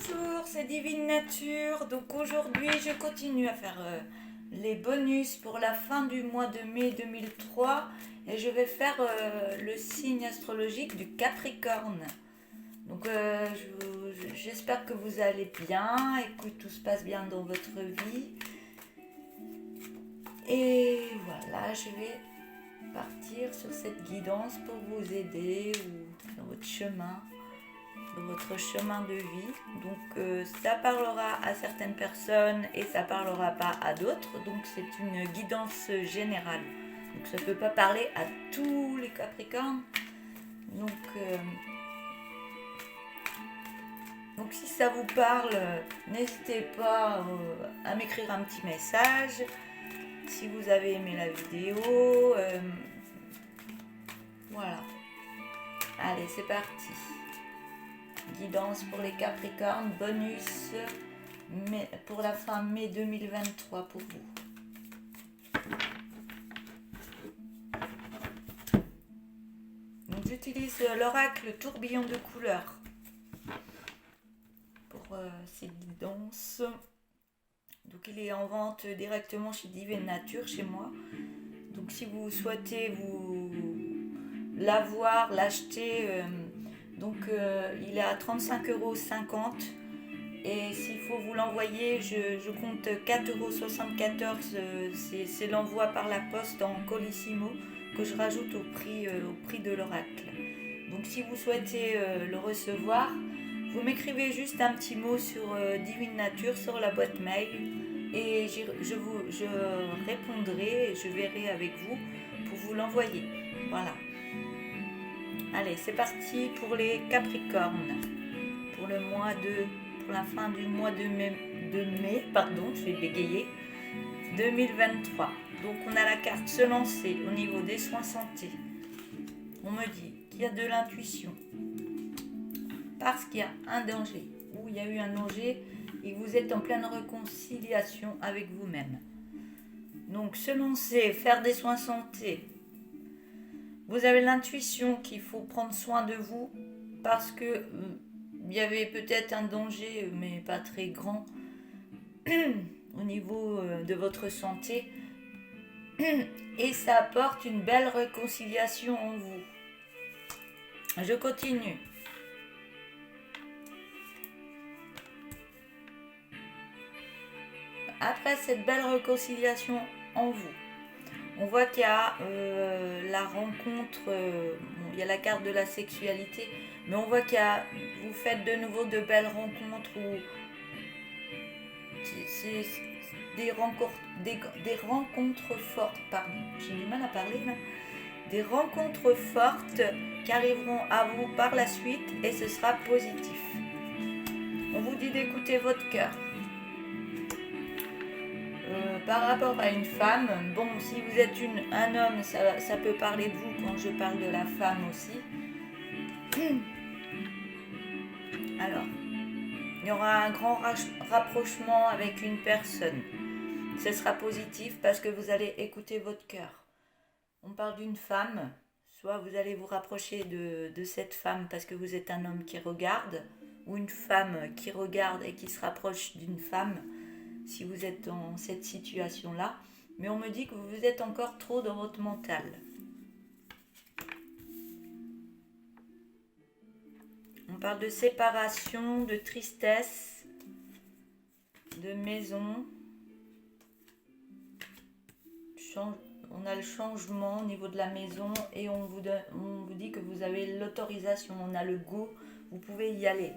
Bonjour, c'est Divine Nature. Donc aujourd'hui, je continue à faire les bonus pour la fin du mois de mai 2003 et je vais faire le signe astrologique du Capricorne. Donc j'espère que vous allez bien et que tout se passe bien dans votre vie. Et voilà, je vais partir sur cette guidance pour vous aider ou dans votre chemin. Votre chemin de vie. Donc ça parlera à certaines personnes et ça parlera pas à d'autres. Donc c'est une guidance générale. Donc ça ne peut pas parler à tous les Capricornes. Donc si ça vous parle, n'hésitez pas à m'écrire un petit message. Si vous avez aimé la vidéo, voilà. Allez, c'est parti. Guidance pour les Capricornes, bonus pour la fin mai 2023 pour vous. Donc j'utilise l'oracle tourbillon de couleurs pour ces guidances. Donc il est en vente directement chez Divine Nature, chez moi. Donc si vous souhaitez vous l'avoir, l'acheter, il est à 35,50 €. Et s'il faut vous l'envoyer, je compte 4,74 €. C'est l'envoi par la poste en colissimo que je rajoute au prix de l'oracle. Donc si vous souhaitez le recevoir, vous m'écrivez juste un petit mot sur Divine Nature sur la boîte mail et je répondrai et je verrai avec vous pour vous l'envoyer. Voilà. Allez, c'est parti pour les Capricornes. Pour la fin du mois de mai, je vais bégayer, 2023. Donc on a la carte se lancer au niveau des soins santé. On me dit qu'il y a de l'intuition. Parce qu'il y a un danger, ou il y a eu un danger et vous êtes en pleine réconciliation avec vous-même. Donc se lancer, faire des soins santé. Vous avez l'intuition qu'il faut prendre soin de vous parce que il y avait peut-être un danger, mais pas très grand, au niveau de votre santé. Et ça apporte une belle réconciliation en vous. Je continue. Après cette belle réconciliation en vous, on voit qu'il y a la rencontre, il y a la carte de la sexualité, mais on voit vous faites de nouveau de belles rencontres où c'est des rencontres fortes, pardon, j'ai du mal à parler là, des rencontres fortes qui arriveront à vous par la suite et ce sera positif. On vous dit d'écouter votre cœur. Par rapport à une femme, bon, si vous êtes un homme, ça peut parler de vous quand je parle de la femme aussi. Alors, il y aura un grand rapprochement avec une personne. Ce sera positif parce que vous allez écouter votre cœur. On parle d'une femme, soit vous allez vous rapprocher de cette femme parce que vous êtes un homme qui regarde, ou une femme qui regarde et qui se rapproche d'une femme. Si vous êtes dans cette situation-là, mais on me dit que vous êtes encore trop dans votre mental. On parle de séparation, de tristesse, de maison. On a le changement au niveau de la maison et on vous dit que vous avez l'autorisation, on a le go, vous pouvez y aller.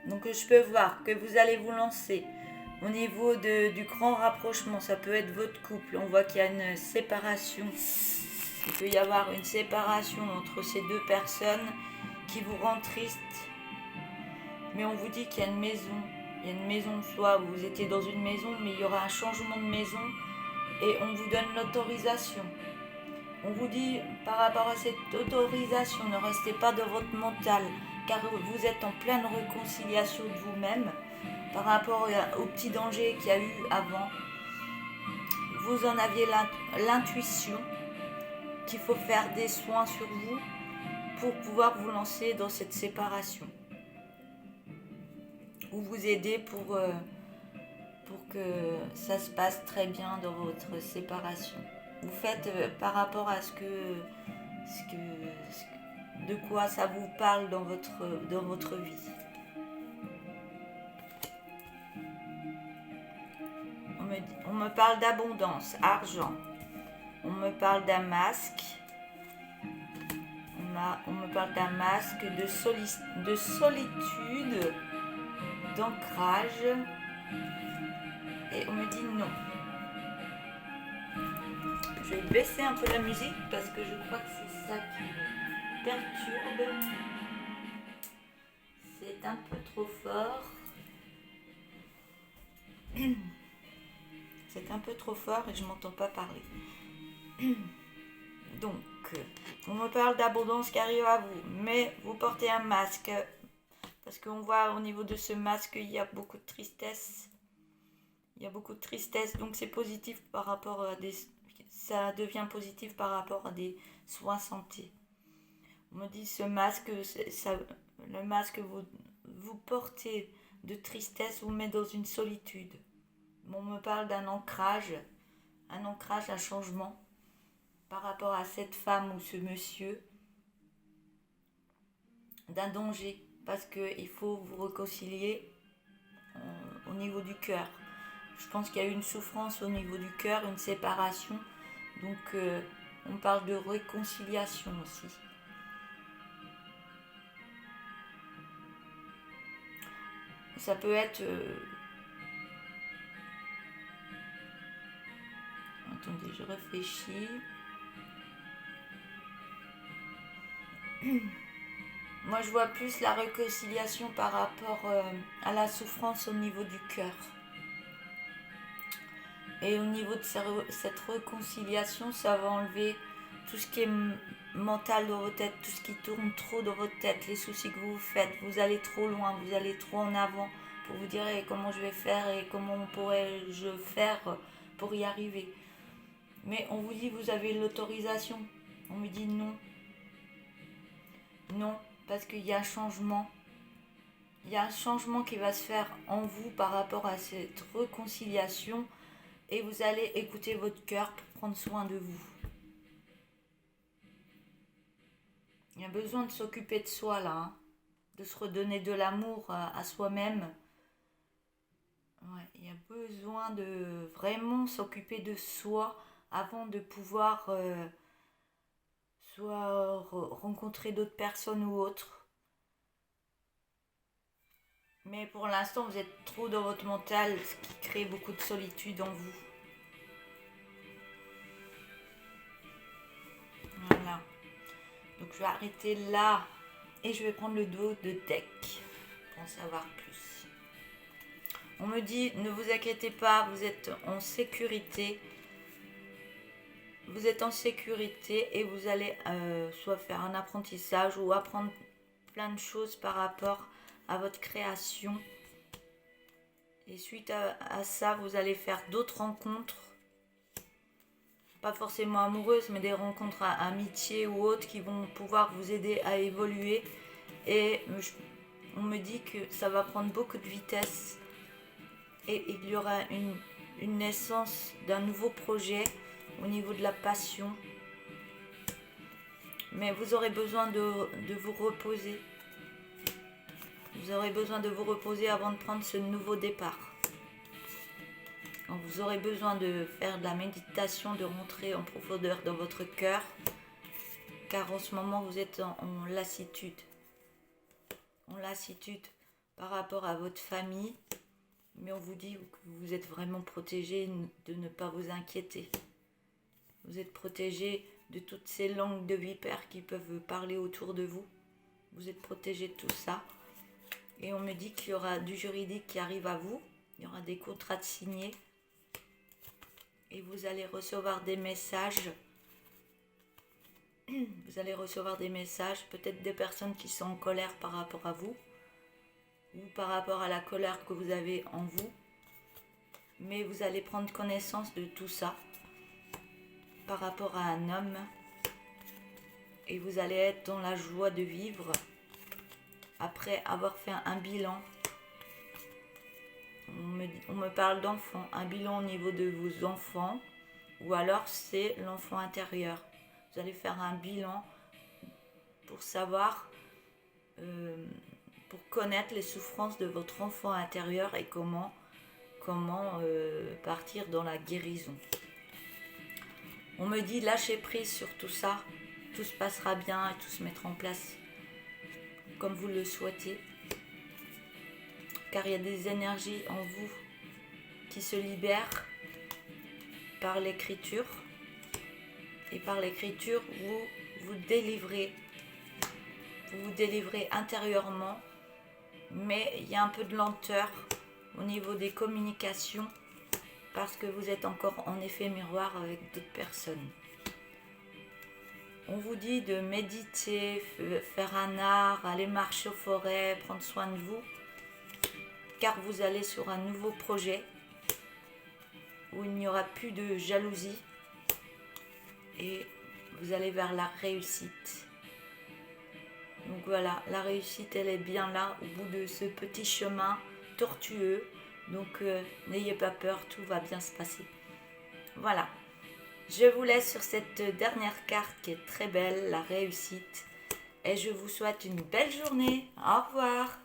Donc je peux voir que vous allez vous lancer au niveau du grand rapprochement. Ça peut être votre couple. On voit qu'il y a une séparation. Il peut y avoir une séparation entre ces deux personnes qui vous rend triste. Mais on vous dit qu'il y a une maison. Il y a une maison, soit vous étiez dans une maison, mais il y aura un changement de maison et on vous donne l'autorisation. On vous dit par rapport à cette autorisation, ne restez pas dans votre mental, car vous êtes en pleine réconciliation de vous-même par rapport au petit danger qu'il y a eu avant. Vous en aviez l'intuition qu'il faut faire des soins sur vous pour pouvoir vous lancer dans cette séparation. Ou vous aider pour que ça se passe très bien dans votre séparation. Vous faites par rapport à de quoi ça vous parle dans votre vie. On me parle d'abondance, argent. On me parle d'un masque. On me parle d'un masque de solitude, d'ancrage. Et on me dit non. Je vais baisser un peu la musique parce que je crois que c'est ça qui me perturbe. C'est un peu trop fort. C'est un peu trop fort et je ne m'entends pas parler. Donc, on me parle d'abondance qui arrive à vous, mais vous portez un masque. Parce qu'on voit au niveau de ce masque, il y a beaucoup de tristesse. Il y a beaucoup de tristesse, donc c'est positif par rapport à ça devient positif par rapport à des soins santé. On me dit ce masque, le masque vous portez de tristesse, vous met dans une solitude. On me parle d'un ancrage, un changement par rapport à cette femme ou ce monsieur, d'un danger, parce qu'il faut vous réconcilier au niveau du cœur. Je pense qu'il y a eu une souffrance au niveau du cœur, une séparation, donc on parle de réconciliation aussi. Ça peut être... Attendez, je réfléchis. Moi, je vois plus la réconciliation par rapport à la souffrance au niveau du cœur. Et au niveau de cette réconciliation, ça va enlever tout ce qui est mental dans votre tête, tout ce qui tourne trop dans votre tête, les soucis que vous vous faites. Vous allez trop loin, vous allez trop en avant pour vous dire comment je vais faire et comment pourrais-je faire pour y arriver. Mais on vous dit vous avez l'autorisation. On me dit non. Non, parce qu'il y a un changement. Il y a un changement qui va se faire en vous par rapport à cette réconciliation et vous allez écouter votre cœur pour prendre soin de vous. Il y a besoin de s'occuper de soi là, hein, de se redonner de l'amour à soi-même. Ouais, il y a besoin de vraiment s'occuper de soi avant de pouvoir soit rencontrer d'autres personnes ou autres. Mais pour l'instant, vous êtes trop dans votre mental, ce qui crée beaucoup de solitude en vous. Voilà. Donc je vais arrêter là et je vais prendre le dos de deck pour en savoir plus. On me dit, ne vous inquiétez pas, vous êtes en sécurité. Vous êtes en sécurité et vous allez soit faire un apprentissage ou apprendre plein de choses par rapport à votre création. Et suite à ça, vous allez faire d'autres rencontres. Pas forcément amoureuses, mais des rencontres à amitié ou autres qui vont pouvoir vous aider à évoluer. Et on me dit que ça va prendre beaucoup de vitesse. Et il y aura une naissance d'un nouveau projet au niveau de la passion. Mais vous aurez besoin de vous reposer. Vous aurez besoin de vous reposer avant de prendre ce nouveau départ. Donc vous aurez besoin de faire de la méditation, de rentrer en profondeur dans votre cœur. Car en ce moment, vous êtes en lassitude. En lassitude par rapport à votre famille. Mais on vous dit que vous êtes vraiment protégé de ne pas vous inquiéter. Vous êtes protégé de toutes ces langues de vipères qui peuvent parler autour de vous. Vous êtes protégé de tout ça. Et on me dit qu'il y aura du juridique qui arrive à vous. Il y aura des contrats de signés. Et vous allez recevoir des messages. Vous allez recevoir des messages, peut-être des personnes qui sont en colère par rapport à vous. Ou par rapport à la colère que vous avez en vous. Mais vous allez prendre connaissance de tout ça. Par rapport à un homme. et vous allez être dans la joie de vivre après avoir fait un bilan. On me parle d'enfants, un bilan au niveau de vos enfants, ou alors c'est l'enfant intérieur. Vous allez faire un bilan pour savoir, pour connaître les souffrances de votre enfant intérieur et comment partir dans la guérison. On me dit lâchez prise sur tout ça, tout se passera bien et tout se mettra en place comme vous le souhaitez. Car il y a des énergies en vous qui se libèrent par l'écriture. Et par l'écriture, vous vous délivrez intérieurement. Mais il y a un peu de lenteur au niveau des communications parce que vous êtes encore en effet miroir avec d'autres personnes. On vous dit de méditer, faire un art, aller marcher aux forêts, prendre soin de vous, car vous allez sur un nouveau projet où il n'y aura plus de jalousie et vous allez vers la réussite. Donc voilà, la réussite elle est bien là au bout de ce petit chemin tortueux. Donc n'ayez pas peur, tout va bien se passer. Voilà. Je vous laisse sur cette dernière carte qui est très belle, la réussite. Et je vous souhaite une belle journée. Au revoir.